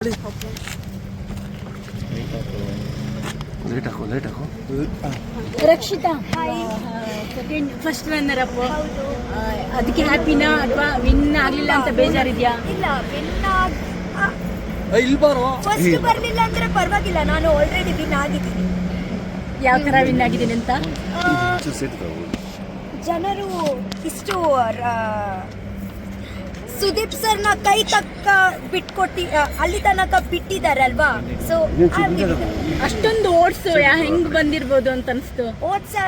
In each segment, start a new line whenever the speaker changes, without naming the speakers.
Light ಹಾಕು
Rakshita second first runner up ಅದಕ್ಕೆ ಹ್ಯಾಪಿನಾ ಅಥವಾ ವಿನ್ ಆಗ್ಲಿಲ್ಲ ಅಂತ ಬೇಜಾರಿದ್ಯಾ?
ಇಲ್ಲ, ಫಸ್ಟ್ ಬರ್ಲಿಲ್ಲ ಅಂದ್ರೆ ಪರವಾಗಿಲ್ಲ, ನಾನು ಆಲ್ರೆಡಿ ವಿನ್ ಆಗಿದ್ದೀನಿ.
ಯಾವ ತರ ವಿನ್ ಆಗಿದ್ದೀನಿ ಅಂತ
ಜನರು ಇಷ್ಟು ಸುದೀಪ್ ಸರ್ನ ಕೈ ತಕ್ಕ ಬಿಟ್ಕೊಟ್ಟಿ ಅಲ್ಲಿ ತನಕ ಬಿಟ್ಟಿದಾರಲ್ವಾ, ಸೊ
ಅಷ್ಟೊಂದು ಓಡ್ಸು ಹೆಂಗ್ ಬಂದಿರ್ಬೋದು ಅಂತ ಅನ್ಸ್ತು.
ಓದ್ಸಾ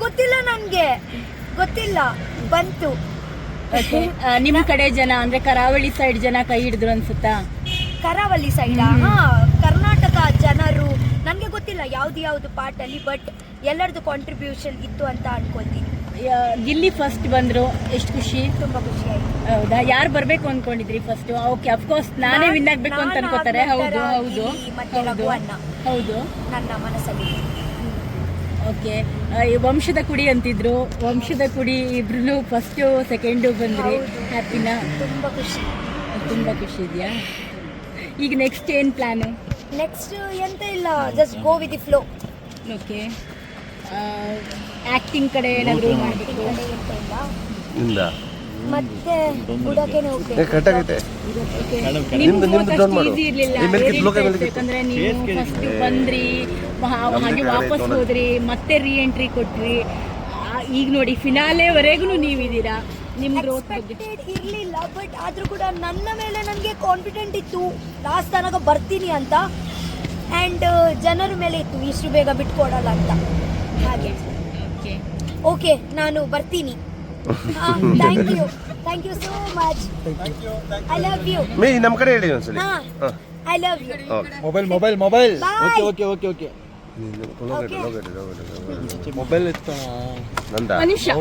ಗೊತ್ತಿಲ್ಲ, ನನ್ಗೆ ಗೊತ್ತಿಲ್ಲ, ಬಂತು.
ನಿಮ್ ಕಡೆ ಜನ ಅಂದ್ರೆ ಕರಾವಳಿ ಸೈಡ್ ಜನ ಕೈ ಹಿಡಿದ್ರು ಅನ್ಸುತ್ತಾ?
ಕರಾವಳಿ ಸೈಡ್, ಕರ್ನಾಟಕ ಜನರು ನನ್ಗೆ ಗೊತ್ತಿಲ್ಲ ಯಾವ್ದು ಪಾರ್ಟ್ ಅಲ್ಲಿ, ಬಟ್ ಎಲ್ಲರದು ಕಾಂಟ್ರಿಬ್ಯೂಷನ್ ಇತ್ತು ಅಂತ ಅನ್ಕೊಳ್ತೀನಿ.
ಗಿಲ್ಲಿ ಫಸ್ಟ್ ಬಂದ್ರು, ಎಷ್ಟು ಖುಷಿ,
ತುಂಬಾ ಖುಷಿ ಆಯ್ತು.
ಹೌದಾ? ಯಾರು ಬರ್ಬೇಕು ಅನ್ಕೊಂಡಿದ್ರಿ ಫಸ್ಟ್? ಓಕೆ, ಅಫ್ಕೋರ್ಸ್ ನಾನೇ ವಿನ್ ಆಗ್ಬೇಕು ಅಂತ ಅನ್ಕೋತಾರೆ. ಹೌದು ಹೌದು
ಮತ್ತೆ ರಘು ಅಣ್ಣ
ಹೌದು
ನನ್ನ ಮನಸ್ಸಲ್ಲಿ.
ಓಕೆ, ವಂಶದ ಕುಡಿ ಅಂತಿದ್ರು, ವಂಶದ ಕುಡಿ ಇಬ್ರು ಫಸ್ಟ್ ಸೆಕೆಂಡು ಬಂದ್ರಿ. ಹ್ಯಾಪಿನಾ? ತುಂಬಾ ಖುಷಿ ಇದೆಯಾ? ಈಗ ನೆಕ್ಸ್ಟ್ ಏನ್ ಪ್ಲಾನು?
ನೆಕ್ಸ್ಟ್ ಎಂತ ಇಲ್ಲ, just go with the flow.
Okay, acting ಕಡೆ ಏನಾದ್ರು ಮಾಡಬೇಕು?
ಮತ್ತೆ ಬುಡಕೆನೆ ಹೋಗ್ಬೇಕು.
ಈಸಿ ಇರ್ಲಿಲ್ಲ, ಯಾಕಂದ್ರೆ ನೀವು ಫಸ್ಟ್ ಬಂದ್ರಿ, ಹಾಗೆ ವಾಪಸ್ ಹೋದ್ರಿ, ಮತ್ತೆ ರೀ ಎಂಟ್ರಿ ಕೊಟ್ರಿ. ಈಗ ನೋಡಿ ಫಿನಾಲೆವರೆಗೂ ನೀವಿದ್ದೀರಾ. ನಿಮ್ ಗ್ರೋತ್
ಇರ್ಲಿಲ್ಲ, ಬಟ್ ಆದ್ರೂ ಕೂಡ ನನ್ನ ಮೇಲೆ ನನಗೆ ಕಾನ್ಫಿಡೆಂಟ್ ಇತ್ತು ಲಾಸ್ಟ್ ತನಕ ಬರ್ತೀನಿ ಅಂತ, ಅಂಡ್ ಜನರ ಮೇಲೆ ಇತ್ತು ಇಷ್ಟು ಬೇಗ ಬಿಟ್ಕೊಡಲ್ಲ ಅಂತ. ಹಾಗೆ ಓಕೆ, ನಾನು ಬರ್ತೀನಿ. Thank you so much. I love you.
ನಮ್ಮ ಕಡೆ ಹೇಳಿ ಒಂದ್ಸಲಿ.
I love you.
Mobile okay mobile ಇತ್ತು
ನಂದ
ಮನುಷ್ಯ.